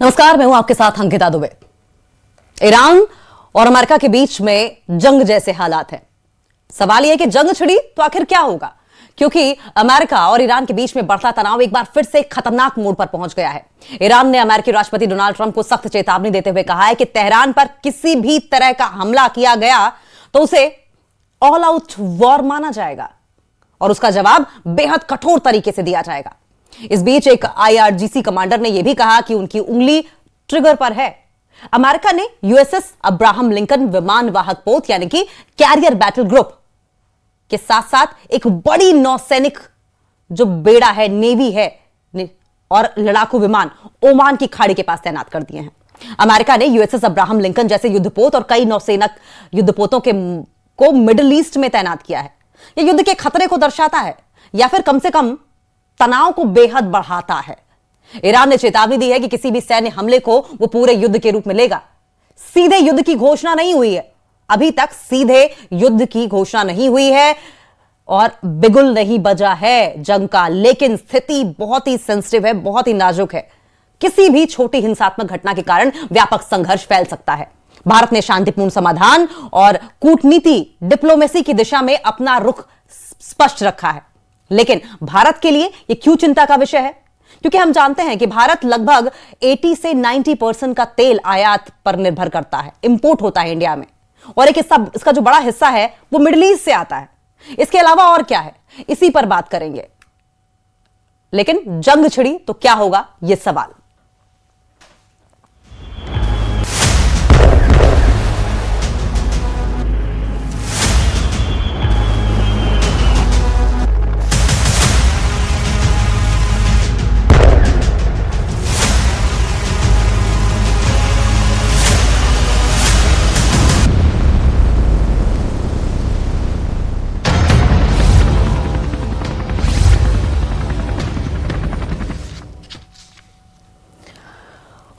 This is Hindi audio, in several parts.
नमस्कार, मैं हूं आपके साथ अंकिता दुबे। ईरान और अमेरिका के बीच में जंग जैसे हालात हैं। सवाल यह है कि जंग छिड़ी तो आखिर क्या होगा, क्योंकि अमेरिका और ईरान के बीच में बढ़ता तनाव एक बार फिर से खतरनाक मोड़ पर पहुंच गया है। ईरान ने अमेरिकी राष्ट्रपति डोनाल्ड ट्रंप को सख्त चेतावनी देते हुए कहा है कि तेहरान पर किसी भी तरह का हमला किया गया तो उसे ऑल आउट वॉर माना जाएगा और उसका जवाब बेहद कठोर तरीके से दिया जाएगा। इस बीच एक आईआरजीसी कमांडर ने यह भी कहा कि उनकी उंगली ट्रिगर पर है। अमेरिका ने यूएसएस अब्राहम लिंकन विमान वाहक पोत यानी कि कैरियर बैटल ग्रुप के साथ साथ एक बड़ी नौसैनिक जो बेड़ा है, नेवी है और लड़ाकू विमान ओमान की खाड़ी के पास तैनात कर दिए हैं। अमेरिका ने यूएसएस अब्राहम लिंकन जैसे युद्धपोत और कई नौसेना युद्धपोतों को मिडिल ईस्ट में तैनात किया है। यह युद्ध के खतरे को दर्शाता है या फिर कम से कम तनाव को बेहद बढ़ाता है। ईरान ने चेतावनी दी है कि किसी भी सैन्य हमले को वो पूरे युद्ध के रूप में लेगा। सीधे युद्ध की घोषणा नहीं हुई है, अभी तक सीधे युद्ध की घोषणा नहीं हुई है और बिगुल नहीं बजा है जंग का, लेकिन स्थिति बहुत ही सेंसिटिव है, बहुत ही नाजुक है। किसी भी छोटी हिंसात्मक घटना के कारण व्यापक संघर्ष फैल सकता है। भारत ने शांतिपूर्ण समाधान और कूटनीति डिप्लोमेसी की दिशा में अपना रुख स्पष्ट रखा है, लेकिन भारत के लिए यह क्यों चिंता का विषय है? क्योंकि हम जानते हैं कि भारत लगभग 80 से 90% का तेल आयात पर निर्भर करता है, इंपोर्ट होता है इंडिया में, और एक इसका जो बड़ा हिस्सा है वो मिडिल ईस्ट से आता है। इसके अलावा और क्या है, इसी पर बात करेंगे। लेकिन जंग छिड़ी तो क्या होगा, यह सवाल।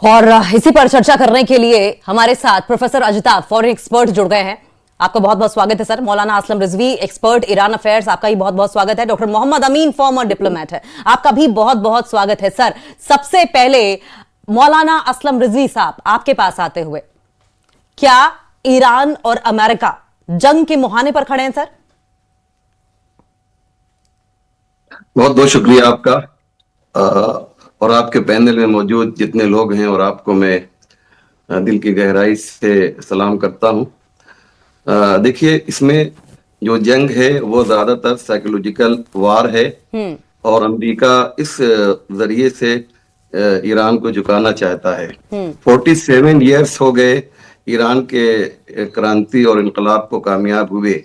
और इसी पर चर्चा करने के लिए हमारे साथ प्रोफेसर अजिताब, फॉरेन एक्सपर्ट, जुड़ गए हैं। आपका बहुत बहुत स्वागत है सर। मौलाना Aslam Rizvi, expert Iran affairs, आपका ही बहुत बहुत स्वागत है। डॉक्टर मोहम्मद अमीन, फॉर्मर डिप्लोमेट है, आपका भी बहुत बहुत स्वागत है सर। सबसे पहले मौलाना असलम रिजवी साहब, आपके पास आते हुए, क्या ईरान और अमेरिका जंग के मुहाने पर खड़े हैं सर? बहुत बहुत शुक्रिया आपका और आपके पैनल में मौजूद जितने लोग हैं, और आपको मैं दिल की गहराई से सलाम करता हूं। देखिए, इसमें जो जंग है वो ज्यादातर साइकोलॉजिकल वार है और अमेरिका इस जरिए से ईरान को झुकाना चाहता है। 47 इयर्स हो गए ईरान के क्रांति और इनकलाब को कामयाब हुए,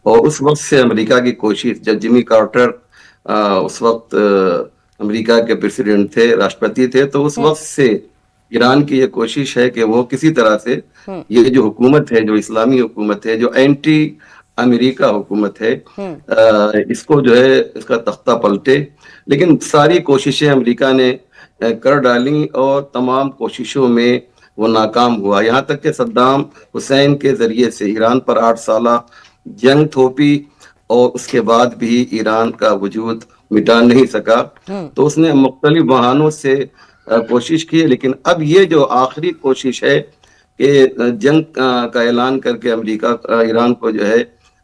और उस वक्त से अमेरिका की कोशिश, जब जिमी कार्टर उस वक्त अमेरिका के प्रेसिडेंट थे, राष्ट्रपति थे, तो उस वक्त से ईरान की ये कोशिश है कि वो किसी तरह से ये जो हुकूमत है, जो इस्लामी हुकूमत है, जो एंटी अमेरिका हुकूमत है, इसको जो है इसका तख्ता पलटे। लेकिन सारी कोशिशें अमेरिका ने कर डाली और तमाम कोशिशों में वो नाकाम हुआ। यहाँ तक कि सद्दाम हुसैन के जरिए से ईरान पर 8 साल जंग थोपी और उसके बाद भी ईरान का वजूद मिटा नहीं सका। तो उसने मुख्तलिफ बहानों से कोशिश की, लेकिन अब ये जो आखिरी कोशिश है कि जंग का ऐलान करके अमेरिका ईरान को जो है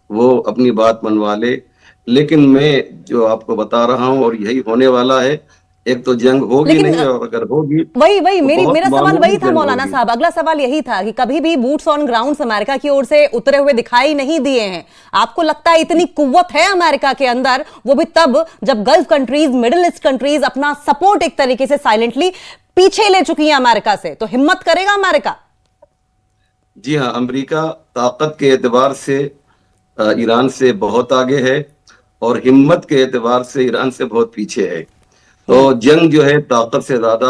वो अपनी बात मनवा ले। लेकिन मैं जो आपको बता रहा हूं, और यही होने वाला है, एक तो जंग होगी नहीं, और अगर होगी वही तो मेरा सवाल वही था मौलाना साहब। अगला सवाल यही था कि कभी भी बूट्स ऑन ग्राउंड अमेरिका की ओर से उतरे हुए दिखाई नहीं दिए हैं। आपको लगता है इतनी कुव्वत है अमेरिका के अंदर, वो भी तब जब gulf countries, middle east countries अपना सपोर्ट एक तरीके से साइलेंटली पीछे ले चुकी है अमेरिका से, तो हिम्मत करेगा अमेरिका? जी हाँ, अमेरिका ताकत के एतबार से ईरान से बहुत आगे है और हिम्मत के एतबार से ईरान से बहुत पीछे है। तो जंग जो है ताकत से ज्यादा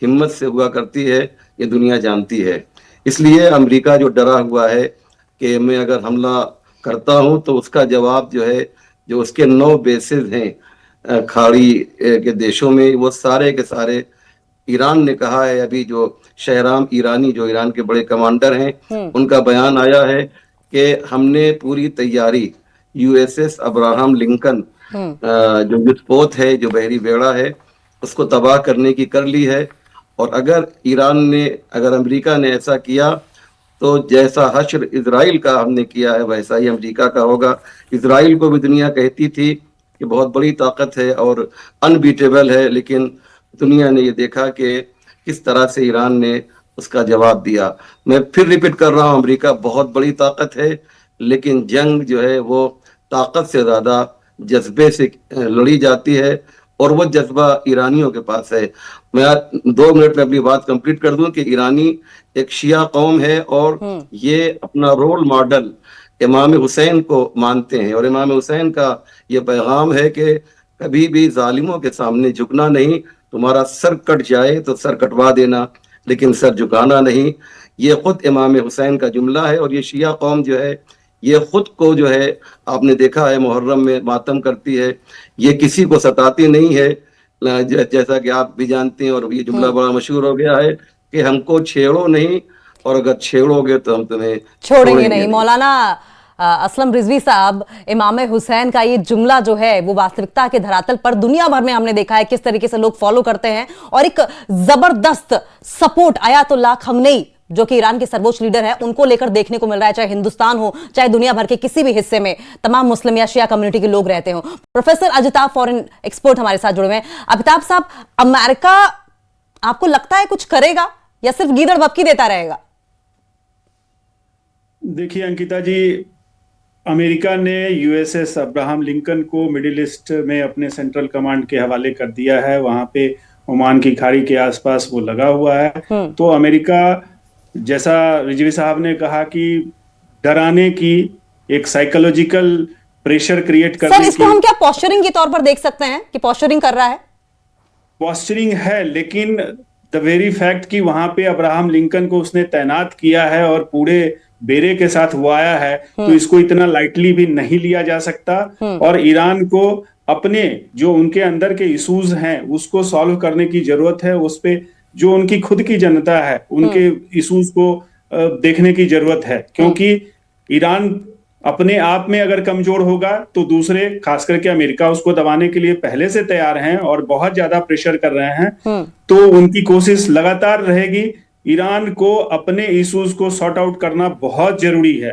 हिम्मत से हुआ करती है, ये दुनिया जानती है। इसलिए अमेरिका जो डरा हुआ है कि मैं अगर हमला करता हूं तो उसका जवाब जो है, जो उसके 9 बेसेस हैं खाड़ी के देशों में, वो सारे के सारे ईरान ने कहा है। अभी जो शहराम ईरानी, जो ईरान के बड़े कमांडर हैं, उनका बयान आया है कि हमने पूरी तैयारी यूएसएस अब्राहम लिंकन जो युद्धपोत है, जो बहरी बेड़ा है, उसको तबाह करने की कर ली है। और अगर अमेरिका ने ऐसा किया तो जैसा हश्र इजराइल का हमने किया है वैसा ही अमेरिका का होगा। इजराइल को भी दुनिया कहती थी कि बहुत बड़ी ताकत है और अनबीटेबल है, लेकिन दुनिया ने ये देखा कि किस तरह से ईरान ने उसका जवाब दिया। मैं फिर रिपीट कर रहा हूँ, अमेरिका बहुत बड़ी ताकत है, लेकिन जंग जो है वो ताकत से ज्यादा जज्बे से लड़ी जाती है, और वो जज्बा ईरानियों के पास है। मैं 2 मिनट में अपनी बात कंप्लीट कर दूं कि ईरानी एक शिया कौम है और ये अपना रोल मॉडल इमाम हुसैन को मानते हैं, और इमाम हुसैन का ये पैगाम है कि कभी भी जालिमों के सामने झुकना नहीं, तुम्हारा सर कट जाए तो सर कटवा देना, लेकिन सर झुकाना नहीं। ये खुद इमाम हुसैन का जुमला है। और ये शिया कौम जो है ये खुद को जो है आपने देखा है मुहर्रम में मातम करती है, ये किसी को सताती नहीं है। जैसा कि आप भी जानते हैं, और ये जुमला बड़ा मशहूर हो गया है कि हमको छेड़ो नहीं, और अगर छेड़ोगे तो हम तुम्हें छोड़ेंगे नहीं। मौलाना असलम रिजवी साहब, इमाम हुसैन का ये जुमला जो है वो वास्तविकता के धरातल पर दुनिया भर में हमने देखा है किस तरीके से लोग फॉलो करते हैं, और एक जबरदस्त सपोर्ट आयतुल्लाह खमनेई जो कि ईरान के सर्वोच्च लीडर है उनको लेकर देखने को मिल रहा है, चाहे हिंदुस्तान हो चाहे दुनिया भर के किसी भी हिस्से में तमाम मुस्लिम या शिया कम्युनिटी के लोग रहते हो। प्रोफेसर अजिताब, फॉरेन एक्सपर्ट हमारे साथ जुड़े हुए हैं। अमिताभ साहब, अमेरिका आपको लगता है कुछ करेगा या सिर्फ गीदड़ बपकी देता रहेगा? देखिए अंकिता जी, अमेरिका ने यूएसएस अब्राहम लिंकन को मिडिल ईस्ट में अपने सेंट्रल कमांड के हवाले कर दिया है। वहां पे ओमान की खाड़ी के आसपास वो लगा हुआ है। तो अमेरिका, जैसा रिजवी साहब ने कहा, कि डराने की एक साइकोलॉजिकल प्रेशर क्रिएट करने की। सर, इसको हम क्या पॉस्चरिंग के तौर पर देख सकते हैं कि पॉस्चरिंग कर रहा है? पॉस्चरिंग है, लेकिन द वेरी फैक्ट कि वहां पे अब्राहम लिंकन को उसने तैनात किया है और पूरे बेरे के साथ वो आया है, तो इसको इतना लाइटली भी नहीं लिया जा सकता। और ईरान को अपने जो उनके अंदर के इश्यूज हैं उसको सॉल्व करने की जरूरत है। उस पे जो उनकी खुद की जनता है उनके इश्यूज को देखने की जरूरत है, क्योंकि ईरान अपने आप में अगर कमजोर होगा तो दूसरे, खास करके अमेरिका, उसको दबाने के लिए पहले से तैयार हैं और बहुत ज्यादा प्रेशर कर रहे हैं। तो उनकी कोशिश लगातार रहेगी। ईरान को अपने इश्यूज को सॉर्ट आउट करना बहुत जरूरी है,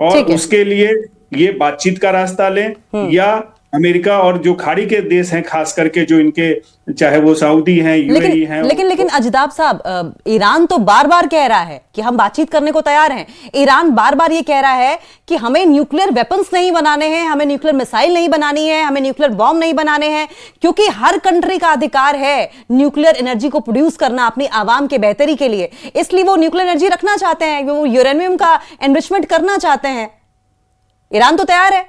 और उसके लिए ये बातचीत का रास्ता लें या अमेरिका और जो खाड़ी के देश हैं, खास करके जो इनके, चाहे वो सऊदी हैं, यूएई हैं। लेकिन अजिताब साहब, ईरान तो बार बार कह रहा है कि हम बातचीत करने को तैयार हैं। ईरान बार बार ये कह रहा है कि हमें न्यूक्लियर वेपन्स नहीं बनाने हैं, हमें न्यूक्लियर मिसाइल नहीं बनानी है, हमें न्यूक्लियर बॉम्ब नहीं बनाने हैं, क्योंकि हर कंट्री का अधिकार है न्यूक्लियर एनर्जी को प्रोड्यूस करना अपनी आवाम के बेहतरी के लिए। इसलिए वो न्यूक्लियर एनर्जी रखना चाहते हैं, वो यूरेनियम का एनरिचमेंट करना चाहते हैं। ईरान तो तैयार है।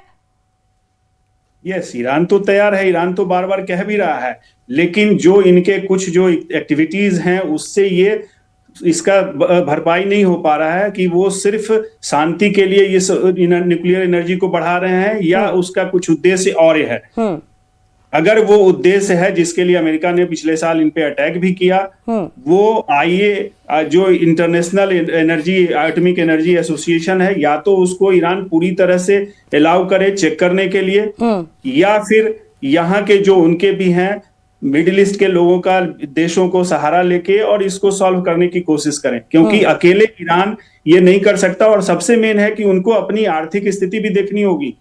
यस, ईरान तो तैयार है, ईरान तो बार बार कह भी रहा है, लेकिन जो इनके कुछ जो एक्टिविटीज हैं उससे ये इसका भरपाई नहीं हो पा रहा है कि वो सिर्फ शांति के लिए ये न्यूक्लियर एनर्जी को बढ़ा रहे हैं या उसका कुछ उद्देश्य और है। अगर वो उद्देश्य है जिसके लिए अमेरिका ने पिछले साल इन पे अटैक भी किया, वो आईए जो international energy atomic energy association है, या तो उसको ईरान पूरी तरह से अलाउ करे चेक करने के लिए, या फिर यहाँ के जो उनके भी हैं मिडिल ईस्ट के लोगों का, देशों को सहारा लेके और इसको सॉल्व करने की कोशिश करें, क्योंकि अकेले ईरान ये नहीं कर सकता। और सबसे मेन है कि उनको अपनी आर्थिक स्थिति भी देखनी होगी।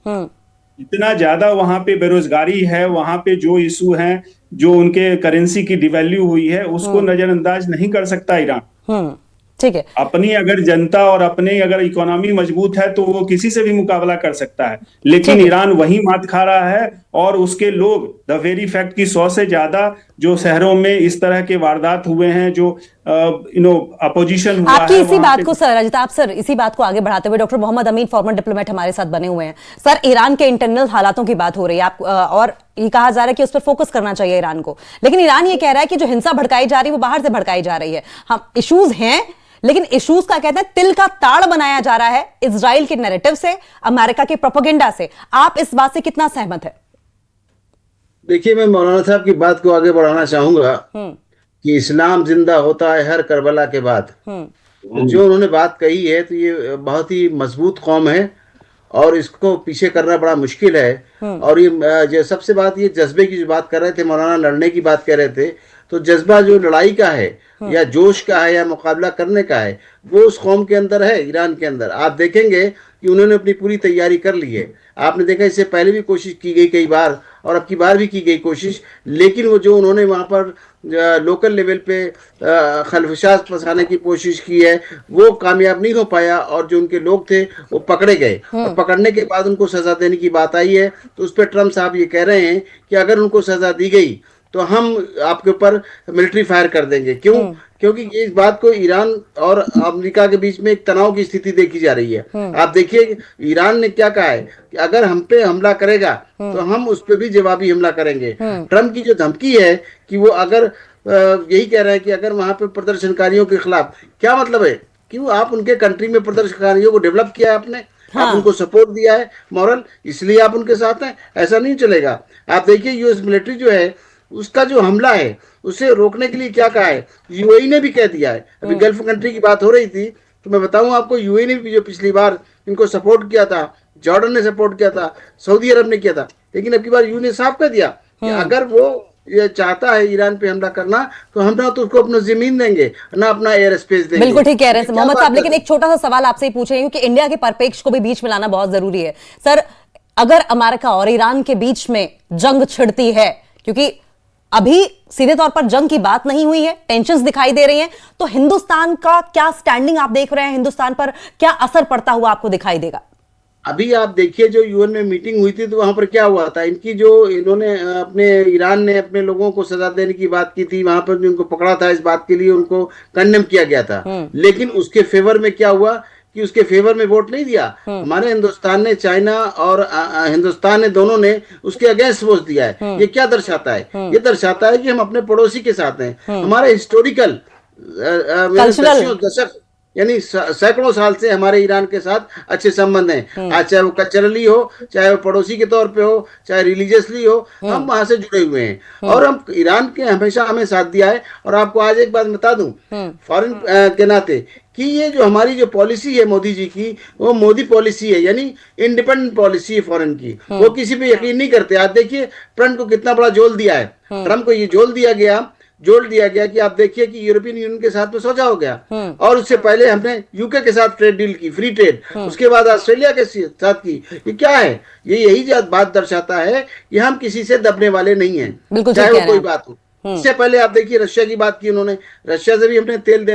इतना ज्यादा वहां पे बेरोजगारी है, वहां पे जो इशू हैं, जो उनके करेंसी की डिवैल्यू हुई है, उसको नजरअंदाज नहीं कर सकता ईरान। ठीक है, अपनी अगर जनता और अपनी अगर इकोनॉमी मजबूत है तो वो किसी से भी मुकाबला कर सकता है, लेकिन ईरान वही मात खा रहा है। और उसके लोग, द वेरी फैक्ट की 100 से ज्यादा जो शहरों में इस तरह के वारदात हुए हैं, जो अपोजिशन हुआ आपकी है, इसी बात को सर, अजिताब सर, इसी बात को आगे बढ़ाते हुए डॉक्टर मोहम्मद अमीन, फॉर्मर डिप्लोमेट हमारे साथ बने हुए हैं। सर, ईरान के इंटरनल हालातों की बात हो रही है, आप और ये कहा जा रहा है कि उस पर फोकस करना चाहिए ईरान को, लेकिन ईरान ये कह रहा है कि जो हिंसा भड़काई जा रही है वो बाहर से भड़काई जा रही है। हम इश्यूज हैं, लेकिन इश्यूज का कहते हैं तिल का ताड़ बनाया जा रहा है इजराइल के नैरेटिव से, अमेरिका के प्रोपेगेंडा से। आप इस बात से कितना सहमत है? देखिए, मैं मौलाना साहब की बात को आगे बढ़ाना चाहूंगा कि इस्लाम जिंदा होता है हर करबला के बाद। जो उन्होंने बात कही है, तो ये बहुत ही मजबूत कौम है और इसको पीछे करना बड़ा मुश्किल है। और ये सबसे बात, ये जज्बे की जो बात कर रहे थे मौलाना, लड़ने की बात कह रहे थे, तो जज्बा जो लड़ाई का है या जोश का है या मुकाबला करने का है, वो उस कौम के अंदर है, ईरान के अंदर। आप देखेंगे कि उन्होंने अपनी पूरी तैयारी कर ली है। आपने देखा इससे पहले भी कोशिश की गई कई बार, और अब की बार भी की गई कोशिश, लेकिन वो जो उन्होंने वहाँ पर लोकल लेवल पे खलफशात फंसाने की कोशिश की है, वो कामयाब नहीं हो पाया, और जो उनके लोग थे वो पकड़े गए, और पकड़ने के बाद उनको सजा देने की बात आई है। तो उस पर ट्रम्प साहब ये कह रहे हैं कि अगर उनको सजा दी गई तो हम आपके ऊपर मिलिट्री फायर कर देंगे। क्यों? क्योंकि ये इस बात को ईरान और अमेरिका के बीच में एक तनाव की स्थिति देखी जा रही है। आप देखिए ईरान ने क्या कहा है कि अगर हम पे हमला करेगा तो हम उस पर भी जवाबी हमला करेंगे। ट्रम्प की जो धमकी है कि वो अगर यही कह रहे हैं कि अगर वहां पे प्रदर्शनकारियों के खिलाफ, क्या मतलब है कि वो आप उनके कंट्री में प्रदर्शनकारियों को डेवलप किया है आपने, आप उनको सपोर्ट दिया है मॉरल, इसलिए आप उनके साथ हैं, ऐसा नहीं चलेगा। आप देखिए यूएस मिलिट्री जो है उसका जो हमला है उसे रोकने के लिए क्या कहा है, यूएई ने भी कह दिया है। अभी गल्फ कंट्री की बात हो रही थी, तो मैं बताऊं आपको, यूएई ने भी जो पिछली बार इनको सपोर्ट किया था, जॉर्डन ने सपोर्ट किया था, सऊदी अरब ने किया था, लेकिन अब की बार यूएई ने साफ कह दिया कि अगर वो ये चाहता है ईरान पे हमला करना, तो हम ना तो उसको अपना जमीन देंगे ना अपना एयर स्पेस देंगे। बिल्कुल ठीक कह रहे हैं मोहम्मद साहब, लेकिन एक छोटा सा सवाल आपसे ही पूछ रही हूँ कि इंडिया के परिप्रेक्ष्य को भी बीच में लाना बहुत जरूरी है। सर, अगर अमेरिका और ईरान के बीच में जंग छिड़ती है, क्योंकि अभी सीधे तौर पर जंग की बात नहीं हुई है, टेंशन्स दिखाई दे रही हैं, तो हिंदुस्तान का क्या स्टैंडिंग आप देख रहे हैं, हिंदुस्तान पर क्या असर पड़ता हुआ आपको दिखाई देगा? अभी आप देखिए जो यूएन में मीटिंग हुई थी, तो वहां पर क्या हुआ था, इनकी जो इन्होंने अपने ईरान ने अपने लोगों को सजा देने की बात की थी, वहां पर जिनको पकड़ा था इस बात के लिए उनको कंडेम किया गया था। लेकिन उसके फेवर में क्या हुआ कि उसके फेवर में वोट नहीं दिया हमारे हिंदुस्तान ने, चाइना और हिंदुस्तान ने, दोनों ने उसके अगेंस्ट वोट दिया है। ये क्या दर्शाता है? ये दर्शाता है कि हम अपने पड़ोसी के साथ हैं, हमारे हिस्टोरिकल दशक यानी सैकड़ों साल से हमारे ईरान के साथ अच्छे संबंध हैं। आज चाहे वो कल्चरली हो, चाहे वो पड़ोसी के तौर पे हो, चाहे रिलीजियसली हो, हम वहां से जुड़े हुए हैं और हम ईरान के हमेशा हमें साथ दिया है। और आपको आज एक बात बता दूं फॉरेन के नाते कि ये जो हमारी जो पॉलिसी है मोदी जी की, वो मोदी पॉलिसी है, यानी इंडिपेंडेंट पॉलिसी है फॉरेन की। वो किसी पे यकीन नहीं करते। आज देखिए ट्रम्प को कितना बड़ा जोल दिया है, ट्रम्प को ये जोड़ दिया गया कि आप देखिए कि यूरोपियन यूनियन के साथ में सोचा हो गया, और उससे पहले हमने यूके के साथ ट्रेड डील की, फ्री ट्रेड, उसके बाद ऑस्ट्रेलिया के साथ की। ये क्या है? ये यही बात दर्शाता है कि हम किसी से दबने वाले नहीं हैं, चाहे वो कोई बात हो। इससे पहले आप देखिए रशिया की बात की उन्होंने, रशिया से भी हमने तेल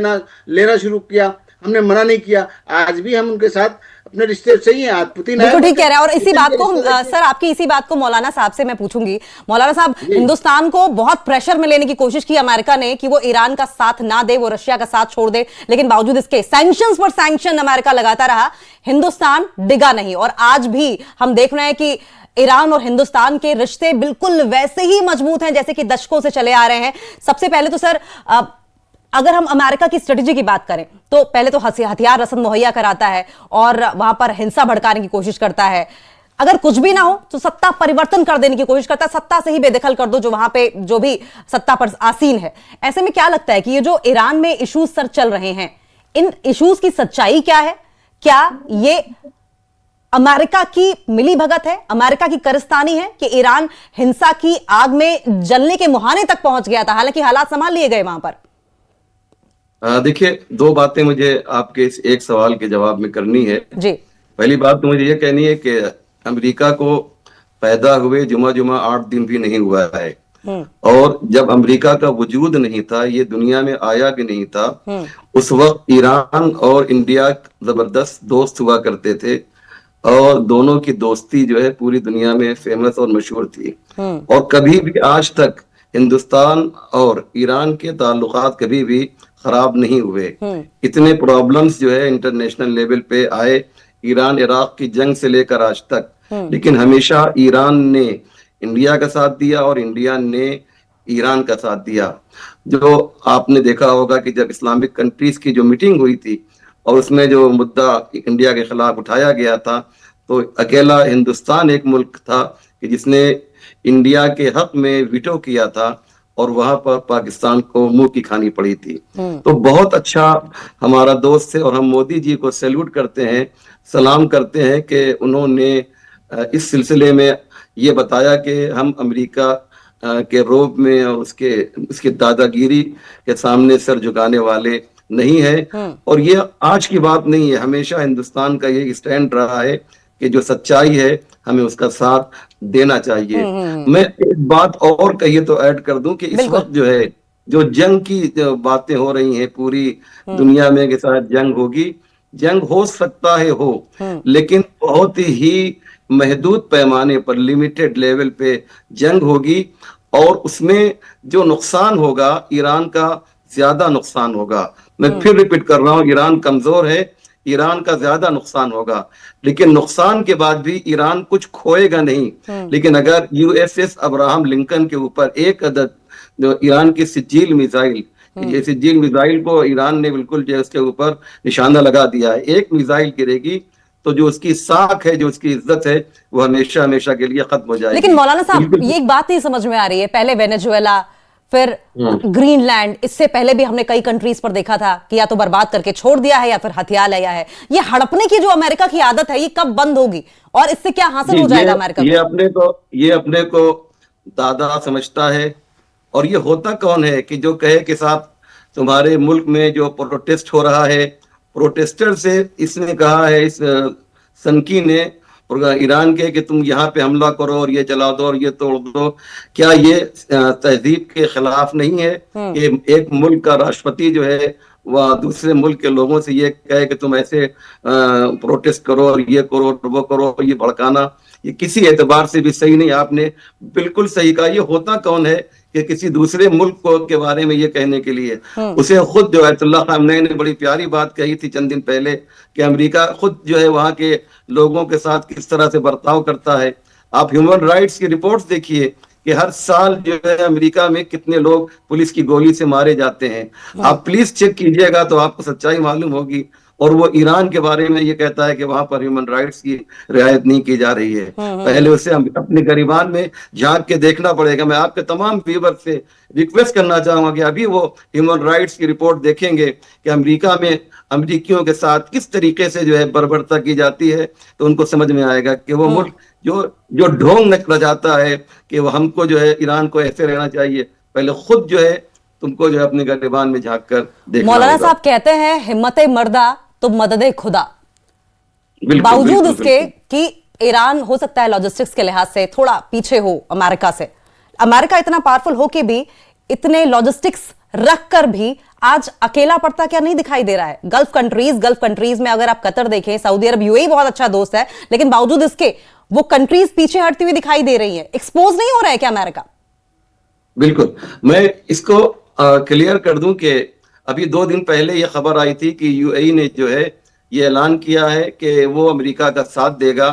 लेना शुरू किया, हमने मना नहीं किया। आज भी हम उनके साथ अपने रिश्ते सही हैं। आज पुतिन बिल्कुल ठीक कह रहे हैं। और इसी बात को सर, आपकी इसी बात को मौलाना साहब से मैं पूछूंगी। मौलाना साहब, हिंदुस्तान को बहुत प्रेशर में लेने की कोशिश की अमेरिका ने कि वो ईरान का साथ ना दे, वो रशिया का साथ छोड़ दे, लेकिन बावजूद इसके सैंक्शंस पर सैंक्शन अमेरिका लगाता रहा, हिंदुस्तान डिगा नहीं। और आज भी हम देख रहे हैं कि ईरान और हिंदुस्तान के रिश्ते बिल्कुल वैसे ही मजबूत हैं जैसे कि दशकों से चले आ रहे हैं। सबसे पहले तो सर, अगर हम अमेरिका की स्ट्रेटेजी की बात करें तो पहले तो हथियार रसद मुहैया कराता है और वहां पर हिंसा भड़काने की कोशिश करता है। अगर कुछ भी ना हो तो सत्ता परिवर्तन कर देने की कोशिश करता है, सत्ता से ही बेदखल कर दो जो वहां पे जो भी सत्ता पर आसीन है। ऐसे में क्या लगता है कि ये जो ईरान में इश्यूज सर चल रहे हैं, इन इश्यूज की सच्चाई क्या है? क्या ये अमेरिका की मिली भगत है, अमेरिका की कारस्तानी है कि ईरान हिंसा की आग में जलने के मुहाने तक पहुंच गया था, हालांकि हालात संभाल लिए गए वहां पर? देखिए, दो बातें मुझे आपके इस एक सवाल के जवाब में करनी है जी। पहली बात तो मुझे ये कहनी है कि अमेरिका को पैदा हुए जुमा 8 दिन भी नहीं हुआ है, और जब अमेरिका का वजूद नहीं था, ये दुनिया में आया भी नहीं था, उस वक्त ईरान और इंडिया जबरदस्त दोस्त हुआ करते थे, और दोनों की दोस्ती जो है पूरी दुनिया में फेमस और मशहूर थी। और कभी भी आज तक हिंदुस्तान और ईरान के ताल्लुकात कभी भी खराब नहीं हुए। इतने प्रॉब्लम्स जो है इंटरनेशनल लेवल पे आए, ईरान इराक की जंग से लेकर आज तक, लेकिन हमेशा ईरान ने इंडिया का साथ दिया और इंडिया ने ईरान का साथ दिया। जो आपने देखा होगा कि जब इस्लामिक कंट्रीज की जो मीटिंग हुई थी और उसमें जो मुद्दा इंडिया के खिलाफ उठाया गया था, तो अकेला हिंदुस्तान एक मुल्क था कि जिसने इंडिया के हक में वीटो किया था, और वहां पर पाकिस्तान को मुंह की खानी पड़ी थी। तो बहुत अच्छा हमारा दोस्त है, और हम मोदी जी को सैल्यूट करते हैं, सलाम करते हैं कि उन्होंने इस सिलसिले में ये बताया कि हम अमेरिका के रोब में और उसके दादागिरी के सामने सर झुकाने वाले नहीं है। और ये आज की बात नहीं है, हमेशा हिंदुस्तान का ये स्टैंड रहा है कि जो सच्चाई है हमें उसका साथ देना चाहिए। मैं एक बात और कहिए तो ऐड कर दूं कि इस वक्त जो है, जो जंग की जो बातें हो रही हैं पूरी दुनिया में के साथ जंग होगी, जंग हो सकता है हो, लेकिन बहुत ही महदूद पैमाने पर, लिमिटेड लेवल पे जंग होगी। और उसमें जो नुकसान होगा, ईरान का ज्यादा नुकसान होगा। मैं फिर रिपीट कर रहा हूं, ईरान कमजोर है, ईरान का ज्यादा नुकसान होगा, लेकिन नुकसान के बाद भी ईरान कुछ खोएगा नहीं। लेकिन अगर यूएसएस अब्राहम लिंकन के ऊपर एक अदद जो ईरान की सिज्जील मिसाइल, ये सिज्जील मिसाइल को ईरान ने बिल्कुल जो उसके ऊपर निशाना लगा दिया है, एक मिसाइल गिरेगी तो जो उसकी साख है, जो उसकी इज्जत है, वो हमेशा हमेशा के लिए खत्म हो जाएगी। लेकिन मौलाना साहब, ये एक बात नहीं समझ में आ रही है, पहले वेनेजुएला, फिर ग्रीनलैंड, इससे पहले भी हमने कई कंट्रीज पर देखा था कि या तो बर्बाद करके छोड़ दिया है या फिर हथियार लिया है। ये हड़पने की जो अमेरिका की आदत है, ये कब बंद होगी और इससे क्या हासिल हो जाएगा अमेरिका को? ये अपने को दादा समझता है। और ये होता कौन है कि जो कहे कि साहब तुम्हारे मुल्क में जो प्रोटेस्ट हो रहा है, प्रोटेस्टर से इसने कहा है, इस सनकी ने ईरान के, कि तुम यहाँ पे हमला करो और ये जला दो और ये तोड़ दो। क्या ये तहजीब के खिलाफ नहीं है कि एक मुल्क का राष्ट्रपति जो है वह दूसरे मुल्क के लोगों से ये कहे कि तुम ऐसे प्रोटेस्ट करो और ये करो वो करो, ये भड़काना, ये किसी एतबार से भी सही नहीं। आपने बिल्कुल सही कहा। ये होता कौन है कि किसी दूसरे मुल्क को के बारे में ये कहने के लिए, उसे खुद जो आयतुल्लाह ख़ामनेई ने बड़ी प्यारी बात कही थी चंद दिन पहले कि अमेरिका खुद जो है वहाँ के लोगों के साथ किस तरह से बर्ताव करता है। आप ह्यूमन राइट्स की रिपोर्ट्स देखिए कि हर साल जो है अमेरिका में कितने लोग पुलिस की गोली से मारे जाते हैं। आप प्लीज चेक कीजिएगा तो आपको सच्चाई मालूम होगी। और वो ईरान के बारे में ये कहता है कि वहां पर ह्यूमन राइट्स की रियायत नहीं की जा रही है। पहले उसे अपने गरिबान में झांक के देखना पड़ेगा। मैं आपके तमाम व्यूअर से रिक्वेस्ट करना चाहूंगा कि अभी वो ह्यूमन राइट्स की रिपोर्ट देखेंगे कि अमेरिका में अमेरिकियों के साथ किस तरीके से जो है बर्बरता की जाती है, तो उनको समझ में आएगा कि वो मुल्क जो ढोंग न जाता है कि वो हमको जो है ईरान को ऐसे रहना चाहिए, पहले खुद जो है तुमको जो है अपने गरिबान में झांक कर देखना। मौलाना साहब कहते हैं हिम्मते मर्दा तो मददे खुदा। बावजूद इसके कि ईरान हो सकता है लॉजिस्टिक्स के लिहाज से थोड़ा पीछे हो अमेरिका से, अमेरिका इतना पावरफुल हो के भी, इतने लॉजिस्टिक्स रख कर भी आज अकेला पड़ता क्या नहीं दिखाई दे रहा है। गल्फ कंट्रीज में अगर आप कतर देखें, सऊदी अरब, यूएई बहुत अच्छा दोस्त है, लेकिन बावजूद इसके वो कंट्रीज पीछे हटती हुई दिखाई दे रही है। एक्सपोज नहीं हो रहा है क्या अमेरिका? बिल्कुल, मैं इसको क्लियर कर दूं कि अभी 2 दिन पहले यह खबर आई थी कि यूएई ने जो है ये ऐलान किया है कि वो अमेरिका का साथ देगा।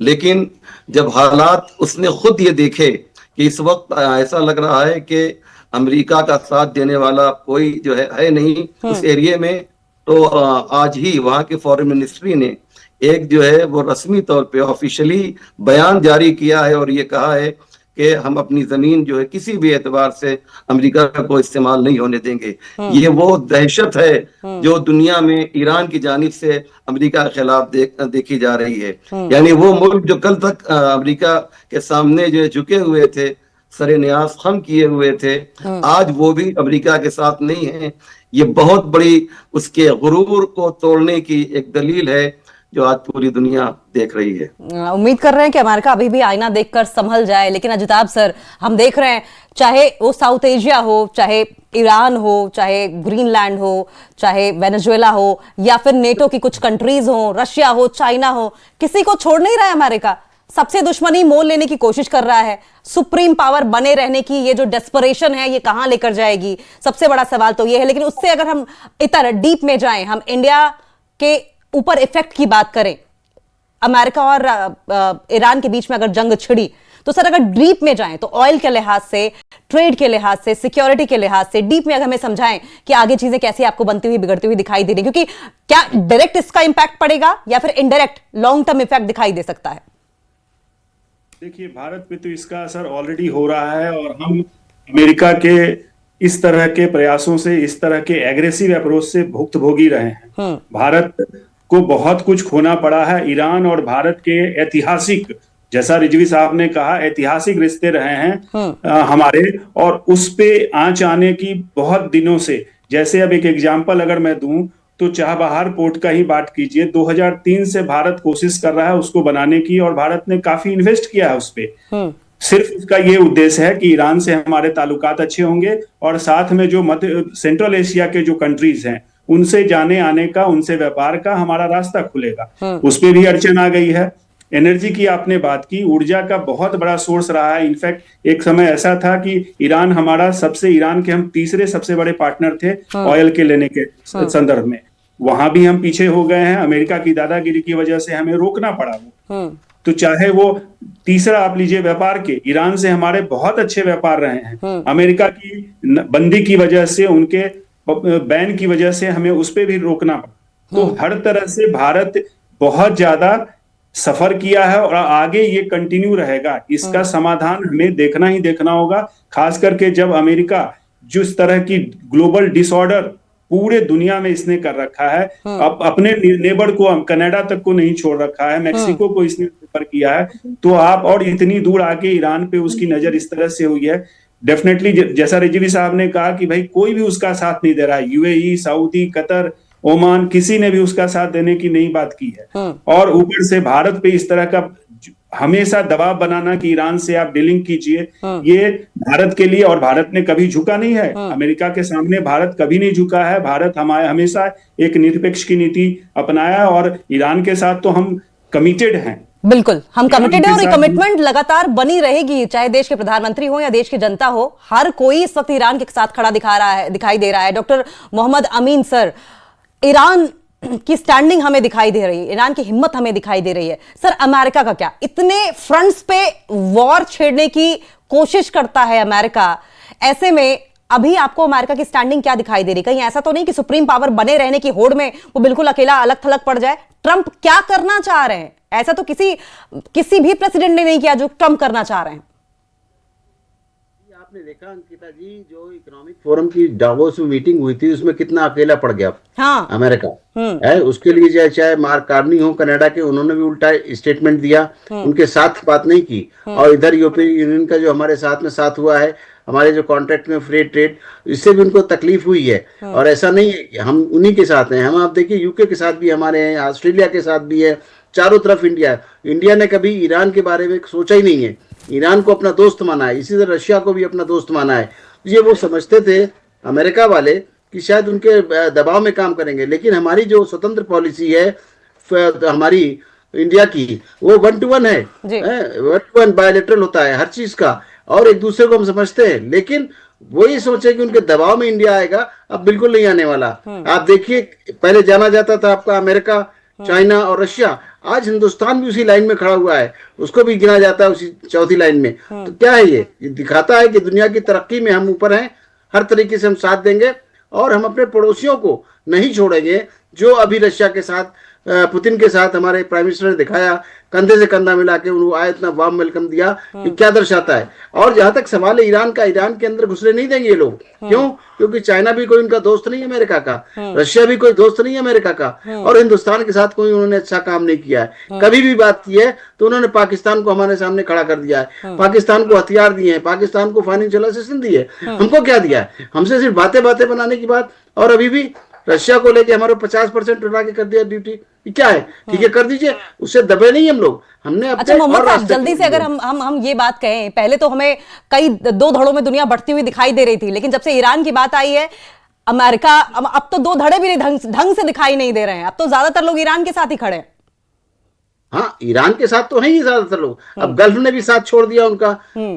लेकिन जब हालात उसने खुद ये देखे कि इस वक्त ऐसा लग रहा है कि अमेरिका का साथ देने वाला कोई जो है नहीं उस एरिया में, तो आज ही वहां के फॉरेन मिनिस्ट्री ने एक जो है वो रस्मी तौर पे ऑफिशियली बयान जारी किया है और ये कहा है कि हम अपनी जमीन जो है किसी भी एतबार से अमेरिका को इस्तेमाल नहीं होने देंगे। ये वो दहशत है जो दुनिया में ईरान की जानिब से अमेरिका के खिलाफ देखी जा रही है। यानी वो मुल्क जो कल तक अमेरिका के सामने जो है झुके हुए थे, सरे न्याज खम किए हुए थे, आज वो भी अमेरिका के साथ नहीं है। ये बहुत बड़ी उसके गुरूर को तोड़ने की एक दलील है जो आज पूरी दुनिया देख रही है। उम्मीद कर रहे हैं कि अमेरिका अभी भी आईना देखकर संभल जाए। लेकिन अजिताब सर, हम देख रहे हैं चाहे वो साउथ एशिया हो, चाहे ईरान हो, चाहे ग्रीनलैंड हो, चाहे वेनेजुएला हो, या फिर नेटो की कुछ कंट्रीज हो, रशिया हो, चाइना हो, किसी को छोड़ नहीं रहा है अमेरिका। सबसे दुश्मनी मोल लेने की कोशिश कर रहा है। सुप्रीम पावर बने रहने की ये जो डेस्परेशन है, ये कहां लेकर जाएगी? सबसे बड़ा सवाल तो ये है। लेकिन उससे अगर हम इतना डीप में जाएं, हम इंडिया के ऊपर इफेक्ट की बात करें, अमेरिका और ईरान के बीच में अगर जंग छिड़ी, तो सर अगर डीप में जाएं तो ऑयल के लिहाज से, ट्रेड के लिहाज से, सिक्योरिटी के लिहाज से डीप में अगर हमें समझाएं कि आगे चीजें कैसे आपको बनती हुई बिगड़ती हुई दिखाई दे रही, क्योंकि क्या डायरेक्ट इसका इंपैक्ट पड़ेगा या फिर इनडायरेक्ट लॉन्ग टर्म इफेक्ट दिखाई दे सकता है? देखिए, भारत पे तो इसका असर ऑलरेडी हो रहा है और हम अमेरिका के इस तरह के प्रयासों से, इस तरह के एग्रेसिव अप्रोच से भुक्तभोगी रहे हैं। भारत को बहुत कुछ खोना पड़ा है। ईरान और भारत के ऐतिहासिक जैसा रिजवी साहब ने कहा, ऐतिहासिक रिश्ते रहे हैं हमारे, और उस पे आंच आने की बहुत दिनों से। जैसे अब एक एग्जांपल अगर मैं दूं तो चाबहार पोर्ट का ही बात कीजिए, 2003 से भारत कोशिश कर रहा है उसको बनाने की, और भारत ने काफी इन्वेस्ट किया है उस पे। सिर्फ इसका ये उद्देश्य है कि ईरान से हमारे ताल्लुकात अच्छे होंगे, और साथ में जो मध्य सेंट्रल एशिया के जो कंट्रीज हैं उनसे जाने आने का, उनसे व्यापार का हमारा रास्ता खुलेगा। उस पे भी अड़चन आ गई है। एनर्जी की आपने बात की, ऊर्जा का बहुत बड़ा सोर्स रहा है। इनफैक्ट एक समय ऐसा था कि ईरान के हम तीसरे सबसे बड़े पार्टनर थे ऑयल के लेने के संदर्भ में। वहां भी हम पीछे हो गए हैं, अमेरिका की दादागिरी की वजह से हमें रोकना पड़ा वो। तो चाहे वो तीसरा आप लीजिए व्यापार के, ईरान से हमारे बहुत अच्छे व्यापार रहे हैं। अमेरिका की बंदी की वजह से, उनके बैन की वजह से हमें उस पर भी रोकना पड़ा। तो हर तरह से भारत बहुत ज्यादा सफर किया है, और आगे ये कंटिन्यू रहेगा। इसका समाधान हमें देखना ही देखना होगा, खास करके जब अमेरिका जिस तरह की ग्लोबल डिसऑर्डर पूरे दुनिया में इसने कर रखा है। अब अपने नेबर को, कनाडा तक को नहीं छोड़ रखा है, मैक्सिको को इसने ऊपर किया है। तो आप, और इतनी दूर आके ईरान पे उसकी नजर इस तरह से हुई है, डेफिनेटली जैसा रिजवी साहब ने कहा कि भाई कोई भी उसका साथ नहीं दे रहा है। यूएई, सऊदी, कतर, ओमान, किसी ने भी उसका साथ देने की नहीं बात की है। और ऊपर से भारत पे इस तरह का हमेशा दबाव बनाना कि ईरान से आप डीलिंग कीजिए, ये भारत के लिए, और भारत ने कभी झुका नहीं है अमेरिका के सामने। भारत कभी नहीं झुका है। भारत हमारे हमेशा एक निरपेक्ष की नीति अपनाया है, और ईरान के साथ तो हम कमिटेड हैं। बिल्कुल, हम कमिटेड है, और ये कमिटमेंट लगातार बनी रहेगी, चाहे देश के प्रधानमंत्री हो या देश की जनता हो। हर कोई इस वक्त ईरान के साथ खड़ा दिखाई दे रहा है। डॉक्टर मोहम्मद अमीन सर, ईरान की स्टैंडिंग हमें दिखाई दे रही है, ईरान की हिम्मत हमें दिखाई दे रही है। सर, अमेरिका का क्या? इतने फ्रंट्स पे वॉर छेड़ने की कोशिश करता है अमेरिका, ऐसे में अभी आपको अमेरिका की स्टैंडिंग क्या दिखाई दे रही? कहीं ऐसा तो नहीं कि सुप्रीम पावर बने रहने की होड़ में वो बिल्कुल अकेला अलग थलग पड़ जाए? ट्रंप क्या करना चाह रहे हैं? ऐसा तो किसी भी प्रेसिडेंट ने नहीं किया जो ट्रंप करना चाह रहे हैं। आपने देखा अंकिता जी, जो इकोनॉमिक फोरम की डावोस में मीटिंग हुई थी, उसमें कितना अकेला पड़ गया अमेरिका है। उसके लिए चाहे मार्क कार्नी हो कनाडा के, उन्होंने भी उल्टा स्टेटमेंट दिया, उनके साथ बात नहीं की। और इधर यूरोपीय यूनियन का जो हमारे साथ में साथ हुआ है, हमारे जो कॉन्ट्रैक्ट में फ्री ट्रेड, इससे भी उनको तकलीफ हुई है। और ऐसा नहीं है हम उन्हीं के साथ हैं, हम आप देखिए यूके के साथ भी हमारे हैं, ऑस्ट्रेलिया के साथ भी है, चारों तरफ इंडिया ने कभी ईरान के बारे में सोचा ही नहीं है। ईरान को अपना दोस्त माना है, इसी तरह रशिया को भी अपना दोस्त माना है। ये वो समझते थे अमेरिका वाले कि शायद उनके दबाव में काम करेंगे, लेकिन हमारी जो स्वतंत्र पॉलिसी है हमारी इंडिया की, वो 1 to 1 है, 1 to 1 बायलैटरल होता है हर चीज का, और एक दूसरे को हम समझते हैं। लेकिन वो ये सोचे कि उनके दबाव में इंडिया आएगा, अब बिल्कुल नहीं आने वाला। आप देखिए, पहले जाना जाता था आपका अमेरिका, चाइना और रशिया, आज हिंदुस्तान भी उसी लाइन में खड़ा हुआ है, उसको भी गिना जाता है उसी चौथी लाइन में। तो क्या है ये दिखाता है कि दुनिया की तरक्की में हम ऊपर हैं, हर तरीके से हम साथ देंगे, और हम अपने पड़ोसियों को नहीं छोड़ेंगे। जो अभी रशिया के साथ, पुतिन के साथ हमारे प्राइम मिनिस्टर ने दिखाया, कंधे से कंधा मिला के उनको आया, इतना वार्म वेलकम दिया, कि क्या दर्शाता है। और जहां तक सवाल है ईरान का, ईरान के अंदर घुसने नहीं देंगे ये लोग। क्यों? क्योंकि चाइना भी कोई उनका दोस्त नहीं है अमेरिका का, रशिया भी कोई दोस्त नहीं है अमेरिका का, और हिंदुस्तान के साथ कोई उन्होंने अच्छा काम नहीं किया है। कभी भी बात की है तो उन्होंने पाकिस्तान को हमारे सामने खड़ा कर दिया है, पाकिस्तान को हथियार दिए हैं, पाकिस्तान को फाइनेंशियल असिस्टेंस दिए। हमको क्या दिया है? हमसे सिर्फ बातें बनाने की बात। और अभी भी रशिया को लेके हमारे 50% उठा के कर दिया ड्यूटी। क्या है? ठीक है, कर दीजिए, उससे दबे नहीं हम लोग। हमने अच्छा मोहम्मद साहब, जल्दी से अगर हम ये बात कहें, पहले तो हमें कई दो धड़ों में दुनिया बढ़ती हुई दिखाई दे रही थी, लेकिन जब से ईरान की बात आई है, अमेरिका अब तो 2 धड़े भी ढंग से दिखाई नहीं दे रहे हैं। अब तो ज्यादातर लोग ईरान के साथ ही खड़े हैं। हाँ, ईरान के साथ तो है ही ज्यादातर लोग। अब गल्फ ने भी साथ छोड़ दिया उनका।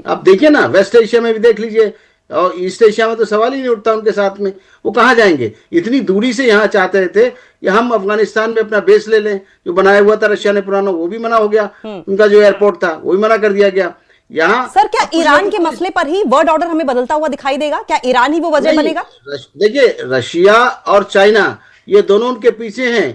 अब देखिए ना, वेस्ट एशिया में भी देख लीजिए, और ईस्ट एशिया में तो सवाल ही नहीं उठता उनके साथ में। वो कहाँ जाएंगे? इतनी दूरी से यहाँ चाहते थे कि हम अफगानिस्तान में अपना बेस ले लें, जो बनाया हुआ था रशिया ने पुराना, वो भी मना हो गया। उनका जो एयरपोर्ट था वो भी मना कर दिया गया। यहाँ सर, क्या ईरान के मसले पर ही वर्ल्ड ऑर्डर हमें बदलता हुआ दिखाई देगा? क्या ईरान ही वो वजह बनेगा? देखिए, रशिया और चाइना ये दोनों उनके पीछे हैं,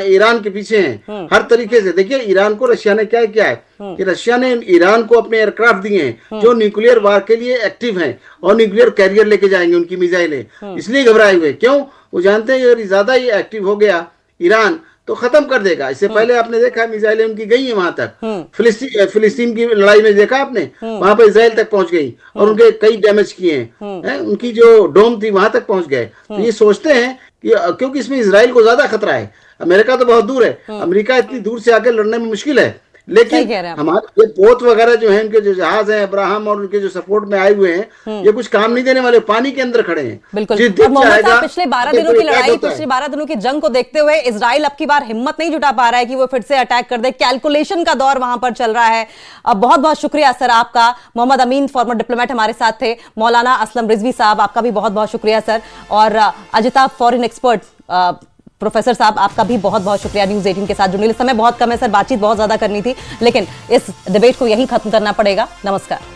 ईरान के पीछे हैं हर तरीके से। देखिए, ईरान को रशिया ने क्या किया है कि रशिया ने ईरान को अपने एयरक्राफ्ट दिए हैं जो न्यूक्लियर वार के लिए एक्टिव हैं, और न्यूक्लियर कैरियर लेके जाएंगे उनकी मिसाइलें। इसलिए घबराए हुए। क्यों? वो जानते हैं अगर ज्यादा ये एक्टिव हो गया ईरान, तो खत्म कर देगा। इससे पहले आपने देखा मिसाइलें उनकी गई हैं वहां तक, फिलिस्तीन की लड़ाई में देखा आपने, वहां पर इसराइल तक पहुंच गई और उनके कई डैमेज किए हैं, उनकी जो डोम थी वहां तक पहुंच गए। तो ये सोचते हैं कि क्योंकि इसमें इसराइल को ज्यादा खतरा है, अमेरिका तो बहुत दूर है, अमेरिका इतनी दूर से आकर लड़ने में मुश्किल है, लेकिन हमारे ये पोत वगैरह जो है, उनके जो जहाज हैं अब्राहम और उनके जो सपोर्ट में आए हुए हैं, ये कुछ काम नहीं देने वाले, पानी के अंदर खड़े हैं। बिल्कुल। और मोहम्मद साहब, पिछले 12 दिनों की लड़ाई, पिछले 12 दिनों की जंग को देखते हुए इजराइल अब की बार हिम्मत नहीं जुटा पा रहा है कि वो फिर से अटैक कर दे। कैलकुलेशन का दौर वहां पर चल रहा है। बहुत बहुत शुक्रिया सर आपका। मोहम्मद अमीन फॉर्मर डिप्लोमेट हमारे साथ थे। मौलाना असलम रिजवी साहब, आपका भी बहुत बहुत शुक्रिया सर। और अजिताभ फॉरेन एक्सपर्ट प्रोफेसर साहब, आपका भी बहुत बहुत शुक्रिया न्यूज़ 18 के साथ जुड़ने। समय बहुत कम है सर, बातचीत बहुत ज्यादा करनी थी, लेकिन इस डिबेट को यहीं खत्म करना पड़ेगा। नमस्कार।